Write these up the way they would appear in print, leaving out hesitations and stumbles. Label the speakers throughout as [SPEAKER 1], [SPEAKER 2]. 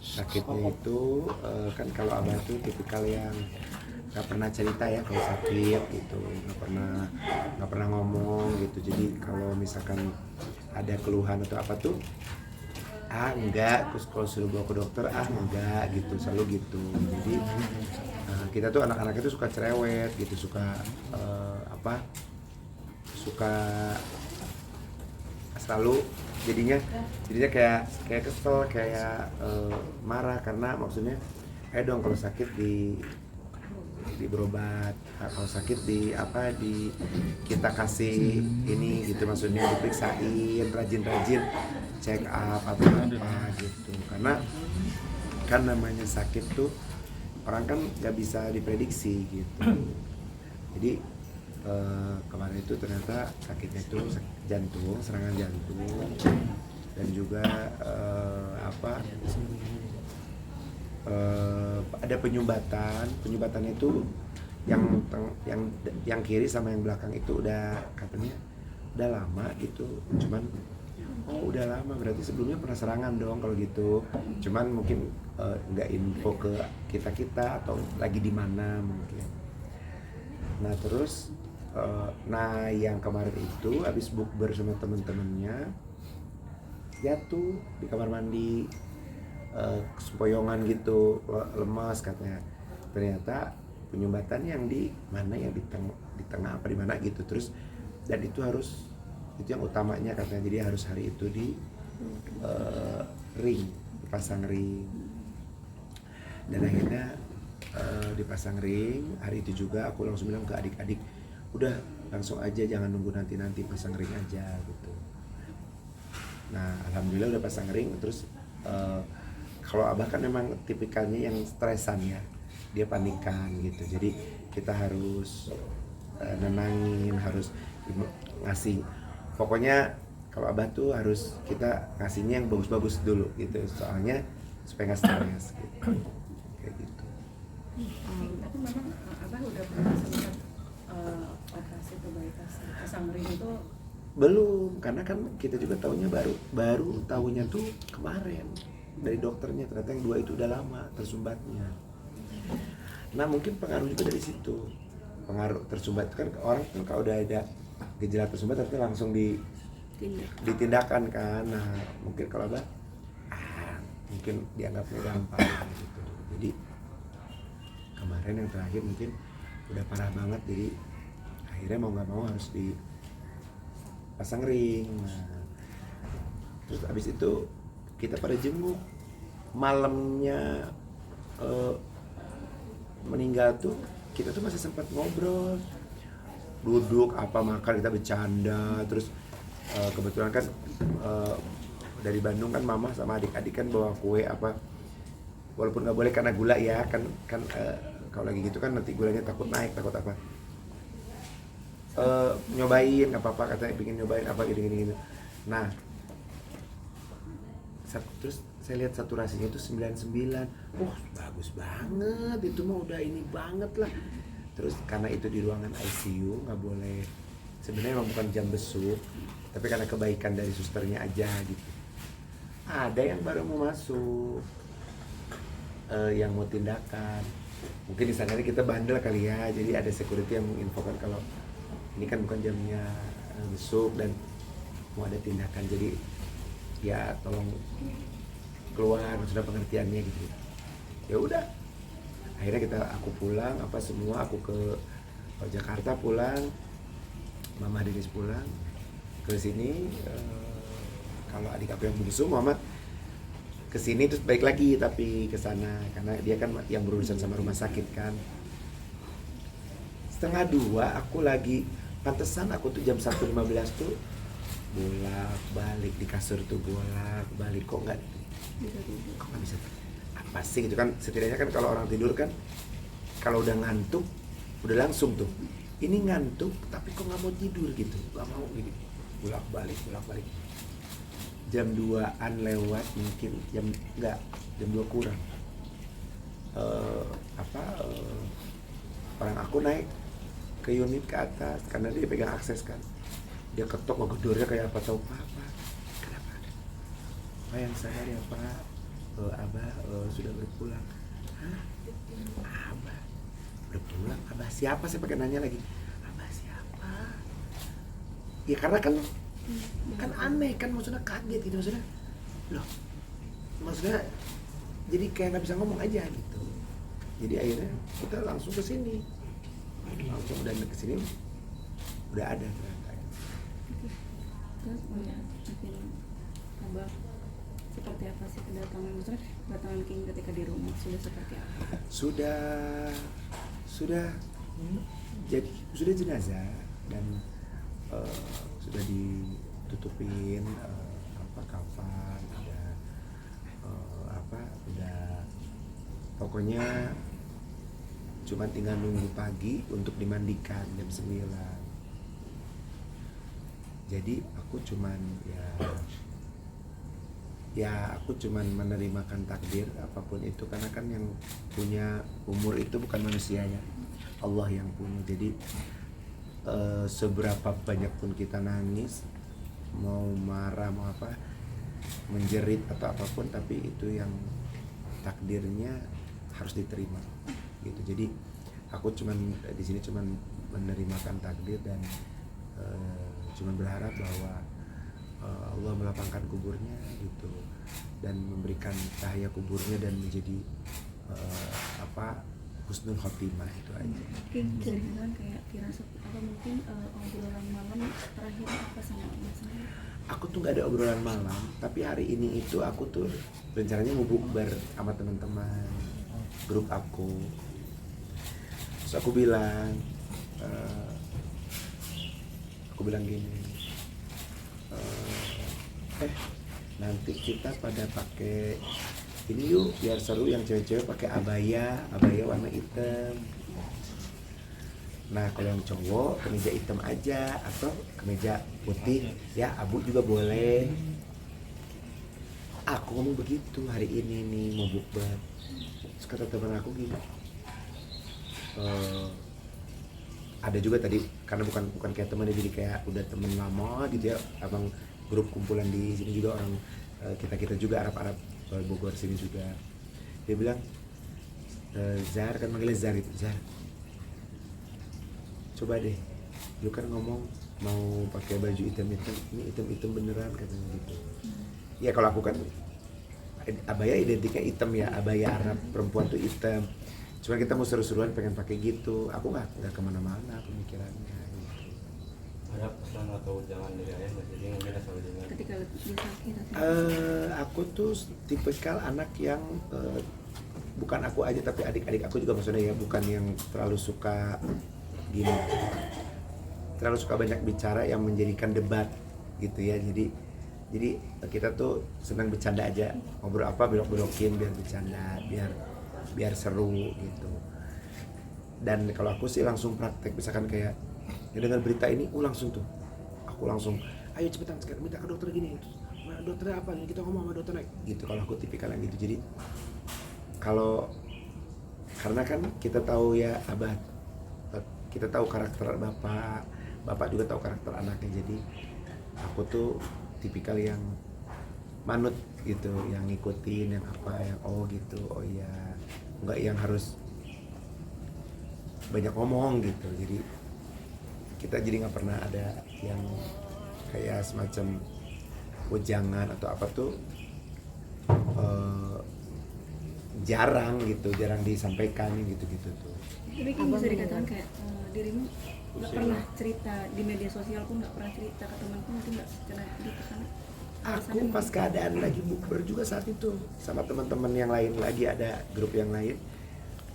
[SPEAKER 1] Sakitnya itu kan kalau abah tuh tipikal yang nggak pernah cerita ya kalau sakit gitu, nggak pernah ngomong gitu. Jadi kalau misalkan ada keluhan atau apa tuh enggak, terus kalau suruh bawa ke dokter enggak gitu, selalu gitu. Jadi kita tuh anak-anak itu suka cerewet gitu, suka suka selalu jadinya kayak kesel, kayak marah karena maksudnya dong kalau sakit di berobat, kalau sakit di kita kasih ini gitu, maksudnya diperiksain rajin check up apa gitu, karena kan namanya sakit tuh orang kan nggak bisa diprediksi gitu. Jadi kemarin itu ternyata sakitnya itu serangan jantung, dan juga ada penyumbatan itu yang kiri sama yang belakang itu udah katanya udah lama gitu, cuman udah lama berarti sebelumnya pernah serangan dong kalau gitu, cuman mungkin nggak info ke kita atau lagi di mana mungkin. Nah terus yang kemarin itu habis bukber sama temen-temennya jatuh di kamar mandi, sempoyongan gitu, lemas katanya. Ternyata penyumbatan yang di mana, yang di tengah apa di mana gitu. Terus dan itu yang utamanya katanya, jadi harus hari itu di dipasang ring. Dan akhirnya dipasang ring. Hari itu juga aku langsung bilang ke adik-adik, udah langsung aja, jangan nunggu nanti pasang ring aja gitu. Nah alhamdulillah udah pasang ring. Terus kalau abah kan memang tipikalnya yang stresan ya, dia panikan gitu, jadi kita harus nenangin, harus ngasih, pokoknya kalau abah tuh harus kita ngasihnya yang bagus-bagus dulu gitu, soalnya supaya nggak stres gitu. Kayak gitu.
[SPEAKER 2] Tapi memang abah udah pernah sempat operasi atau pasang ring itu?
[SPEAKER 1] Belum, karena kan kita juga tahunya baru tahunya tuh kemarin dari dokternya, ternyata yang 2 itu udah lama tersumbatnya. Nah mungkin pengaruh juga dari situ, pengaruh tersumbat kan, orang kan kalau udah ada gejala tersumbat harusnya langsung ditindakan kan. Nah mungkin kalau abah mungkin dianggapnya gampang gitu. Jadi kemarin yang terakhir mungkin udah parah banget, jadi akhirnya mau nggak mau harus dipasang ring. Nah terus abis itu kita pada jenguk, malamnya meninggal tuh kita tuh masih sempat ngobrol, duduk makan, kita bercanda. Terus kebetulan kan dari Bandung kan mama sama adik-adik kan bawa kue walaupun nggak boleh karena gula ya kan kalau lagi gitu kan nanti gulanya takut naik, takut nyobain nggak apa-apa, katanya pengen nyobain gini. Nah terus saya lihat saturasinya itu 99. Bagus banget, itu mah udah ini banget lah. Terus karena itu di ruangan ICU, nggak boleh, sebenarnya emang bukan jam besuk, tapi karena kebaikan dari susternya aja gitu. Ada yang baru mau masuk, yang mau tindakan. Mungkin di sana kita bandel kali ya, jadi ada security yang menginfokan kalau ini kan bukan jamnya besuk dan mau ada tindakan, jadi ya tolong keluar, sudah pengertiannya gitu. Ya udah, akhirnya aku pulang, aku ke Jakarta pulang, mama Denis pulang ke sini. Kalau adik aku yang bungsu Muhammad ke sini terus balik lagi tapi ke sana karena dia kan yang berurusan sama rumah sakit kan. 1:30 aku lagi, pantesan aku tuh jam 1:15 tuh bolak-balik di kasur tuh, bolak-balik kok nggak bisa, apa sih gitu kan. Setidaknya kan kalau orang tidur kan kalau udah ngantuk udah langsung tuh, ini ngantuk tapi kok nggak mau tidur gitu, nggak mau gitu, bolak-balik. Jam 2-an lewat mungkin, jam 2 kurang, orang aku naik ke unit ke atas karena dia pegang akses kan. dia ketok ngegedornya kayak apa tahu apa. Kenapa? Pak yang sadar ya Pak, Abah sudah berpulang. Hah? Abah berpulang? Abah siapa? Saya pakai nanya lagi. Abah siapa? Ya karena kan aneh kan, maksudnya kaget gitu, maksudnya loh, maksudnya jadi kayak nggak bisa ngomong aja gitu. Jadi akhirnya kita langsung ke sini, langsung dan ke sini udah ada ternyata.
[SPEAKER 2] Terus mungkin Abah seperti apa sih kedatangan, maksudnya kedatangan King ketika di rumah sudah seperti apa?
[SPEAKER 1] Jadi sudah jenazah dan sudah ditutupin kafan, udah pokoknya cuma tinggal nunggu pagi untuk dimandikan jam 9. Jadi aku cuman aku cuman menerimakan takdir apapun itu, karena kan yang punya umur itu bukan manusianya, Allah yang punya. Jadi seberapa banyak pun kita nangis, mau marah, mau apa, menjerit atau apapun, tapi itu yang takdirnya harus diterima gitu. Jadi aku cuman di sini cuman menerimakan takdir dan cuman berharap bahwa Allah melapangkan kuburnya gitu dan memberikan cahaya kuburnya dan menjadi husnul khotimah, itu aja.
[SPEAKER 2] Mungkin bisa dibilang kayak firasat apa, mungkin obrolan malam terakhir apa sama Mas?
[SPEAKER 1] Aku tuh gak ada obrolan malam, tapi hari ini itu aku tuh rencananya mau bukber sama teman-teman grup aku. Terus aku bilang gini, nanti kita pada pakai ini yuk biar seru, yang cewek-cewek pakai abaya warna hitam. Nah kalau yang cowok kemeja hitam aja atau kemeja putih ya, abu juga boleh. Aku ngomong begitu hari ini nih mau bukber. Terus kata teman aku gini, ada juga tadi karena bukan kayak teman, jadi kayak udah temen lama gitu ya, abang grup kumpulan di sini juga orang kita juga Arab Bogor sini juga. Dia bilang, Zar, kan manggilnya Zar itu, Zar, coba deh, lu kan ngomong mau pakai baju hitam, ini hitam beneran katanya gitu. Ya kalau aku kan abaya identiknya hitam ya, abaya Arab perempuan tuh hitam. Cuma kita mau seru-seruan pengen pakai gitu. Aku nggak kemana-mana pemikirannya.
[SPEAKER 3] Ada pesan atau jangan dari ayah nggak, jadi mungkin asal dengar
[SPEAKER 2] Ketika dia sakit
[SPEAKER 1] aku tuh tipikal anak yang bukan aku aja tapi adik-adik aku juga, maksudnya ya bukan yang terlalu suka gini, terlalu suka banyak bicara yang menjadikan debat gitu ya. Jadi kita tuh senang bercanda aja, ngobrol apa belok-belokin biar bercanda, biar seru gitu. Dan kalau aku sih langsung praktek, misalkan kayak ya dengan berita ini, langsung tuh aku langsung ayo cepetan sekarang minta ke dokter gini, dokternya apa nih, kita ngomong sama dokternya gitu. Kalau aku tipikal yang gitu. Jadi karena kan kita tahu ya Abah, kita tahu karakter bapak juga tahu karakter anaknya. Jadi aku tuh tipikal yang manut gitu, yang ngikutin yang apa, yang gitu, oh iya, nggak yang harus banyak ngomong gitu. Jadi kita nggak pernah ada yang kayak semacam wejangan atau apa tuh, jarang disampaikan gitu tuh.
[SPEAKER 2] Tapi kan bisa dikatakan kayak dirimu nggak pernah cerita di media sosial pun, nggak pernah cerita ke temanku, mungkin nggak pernah gitu kan?
[SPEAKER 1] Aku pas keadaan lagi bukber juga saat itu sama teman-teman yang lain, lagi ada grup yang lain,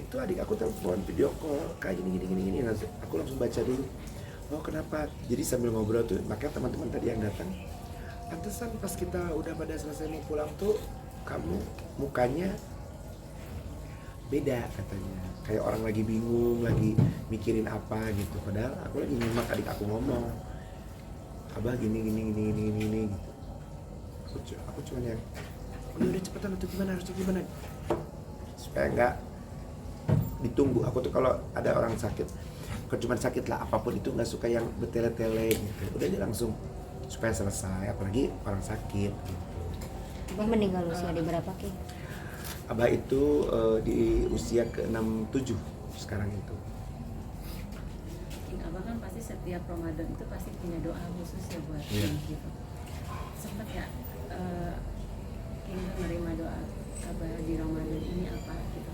[SPEAKER 1] itu adik aku telepon video call kayak gini. Nah, aku langsung baca dulu, oh kenapa, jadi sambil ngobrol tuh, makanya teman-teman tadi yang datang, pantesan pas kita udah pada selesai mau pulang tuh kamu mukanya beda katanya, kayak orang lagi bingung, lagi mikirin apa gitu. Padahal aku lagi nyimak adik aku ngomong, Abah gini gitu. Aku cuma yang udah cepetan, harus gimana supaya nggak ditunggu. Aku tuh kalau ada orang sakit bukan cuma sakit lah, apapun itu nggak suka yang bertele-tele gitu, udah aja langsung supaya selesai, apalagi orang sakit gitu.
[SPEAKER 4] Abah meninggal usia di berapa Ki?
[SPEAKER 1] Abah itu di usia ke-67 sekarang itu.
[SPEAKER 2] Abah kan pasti setiap Ramadan itu pasti punya doa khusus ya buat
[SPEAKER 1] Iya.
[SPEAKER 2] gitu. Sempat ya King menerima doa Abah di Ramadan ini apa gitu?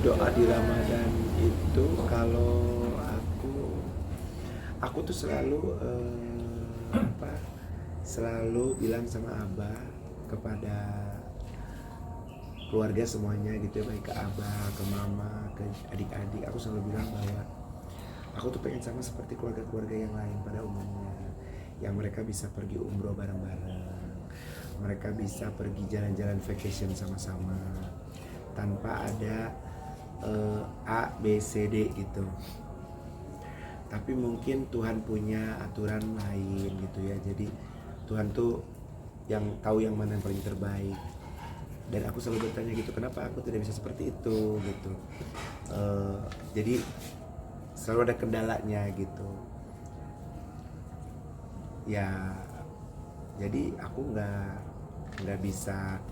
[SPEAKER 1] Doa di Ramadan itu kalau aku tuh selalu selalu bilang sama Abah, kepada keluarga semuanya gitu ya, baik ke Abah, ke Mama, ke adik-adik, aku selalu bilang bahwa aku tuh pengen sama seperti keluarga-keluarga yang lain pada umumnya, yang mereka bisa pergi umroh bareng-bareng, mereka bisa pergi jalan-jalan vacation sama-sama tanpa ada A, B, C, D gitu. Tapi mungkin Tuhan punya aturan lain gitu ya, jadi Tuhan tuh yang tahu yang mana yang paling terbaik. Dan aku selalu bertanya gitu, kenapa aku tidak bisa seperti itu gitu. Jadi selalu ada kendalanya gitu ya, jadi aku nggak bisa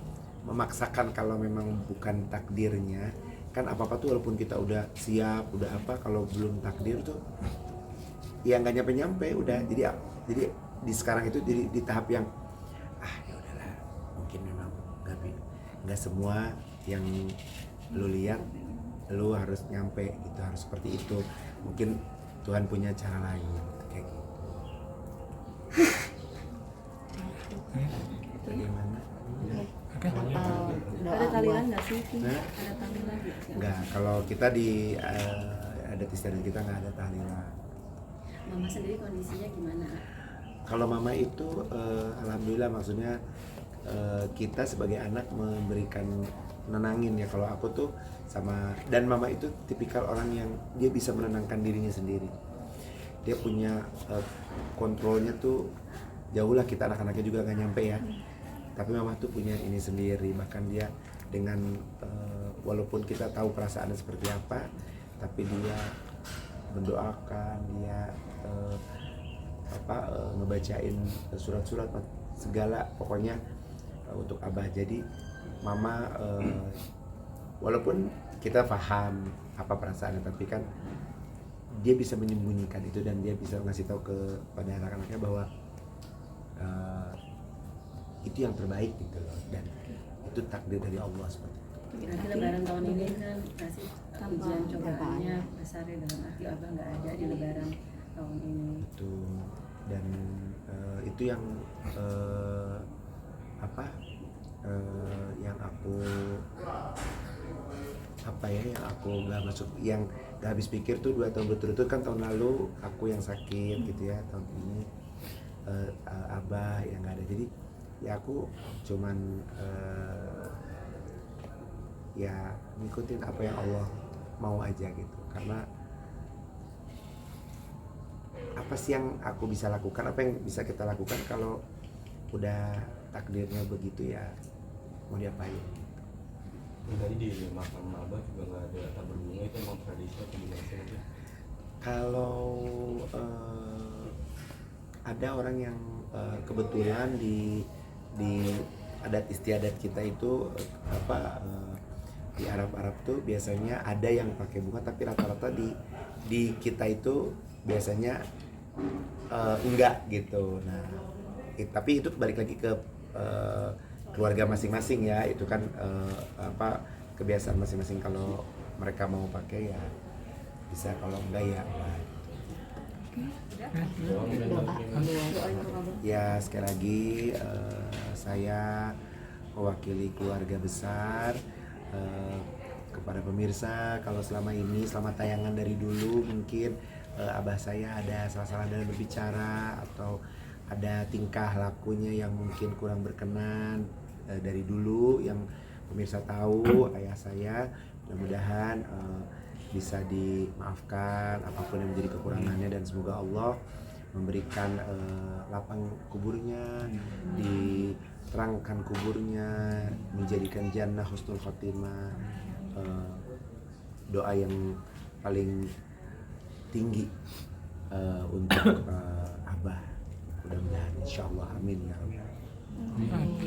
[SPEAKER 1] memaksakan kalau memang bukan takdirnya. Kan apa-apa tuh walaupun kita udah siap, udah apa, kalau belum takdir tuh ya nggak nyampe-nyampe udah. Jadi di sekarang itu di tahap yang ya udahlah, mungkin memang nggak semua yang lu lihat lu harus nyampe gitu, harus seperti itu. Mungkin Tuhan punya cara lain kayak gitu. Bagaimana?
[SPEAKER 2] Ada tahlilan nggak sih?
[SPEAKER 1] Nah?
[SPEAKER 2] Ada tahlilan nggak?
[SPEAKER 1] Enggak, kalau kita di adat istiadat kita nggak ada tahlilan.
[SPEAKER 2] Mama sendiri kondisinya gimana?
[SPEAKER 1] Kalau Mama itu alhamdulillah, maksudnya kita sebagai anak memberikan nenangin ya. Kalau aku tuh dan Mama itu tipikal orang yang dia bisa menenangkan dirinya sendiri. Dia punya kontrolnya tuh jauh lah, kita anak-anaknya juga nggak nyampe ya. Tapi Mama tuh punya ini sendiri, bahkan dia dengan walaupun kita tahu perasaannya seperti apa, tapi dia mendoakan, dia ngebacain surat-surat segala pokoknya untuk Abah. Jadi Mama walaupun kita paham apa perasaannya, tapi kan dia bisa menyembunyikan itu dan dia bisa ngasih tahu kepada anak-anaknya bahwa itu yang terbaik gitu loh, dan itu takdir dari Allah seperti itu.
[SPEAKER 2] Nanti Lebaran tahun ini kan kasih ujian cobaannya besar ya, dalam arti Abah nggak ada di Lebaran tahun ini.
[SPEAKER 1] Itu dan itu yang yang aku nggak masuk, yang nggak habis pikir tuh 2 tahun berturut-turut. Kan tahun lalu aku yang sakit gitu ya, tahun ini Abah yang nggak ada. Jadi ya aku cuman ya ngikutin apa yang Allah mau aja gitu. Karena apa sih yang aku bisa lakukan, apa yang bisa kita lakukan kalau udah takdirnya begitu ya, mau diapain.
[SPEAKER 3] Tadi di makam Abah juga nggak ada tabur bunga, itu emang tradisi atau gimana sih?
[SPEAKER 1] Kalau ada orang yang kebetulan di adat istiadat kita itu di Arab tuh biasanya ada yang pakai bunga, tapi rata-rata di kita itu biasanya enggak gitu. Nah, tapi itu balik lagi ke keluarga masing-masing ya, itu kan kebiasaan masing-masing. Kalau mereka mau pakai ya bisa, kalau enggak ya enggak. Ya sekali lagi saya mewakili keluarga besar kepada pemirsa, kalau selama tayangan dari dulu mungkin Abah saya ada salah-salah dalam berbicara atau ada tingkah lakunya yang mungkin kurang berkenan dari dulu yang pemirsa tahu ayah saya, mudah-mudahan bisa dimaafkan apapun yang menjadi kekurangannya, dan semoga Allah memberikan lapang kuburnya, diterangkan kuburnya, menjadikan jannah husnul khotimah. doa yang paling tinggi untuk Abah. Mudah-mudahan insyaallah, amin ya rabbal alamin.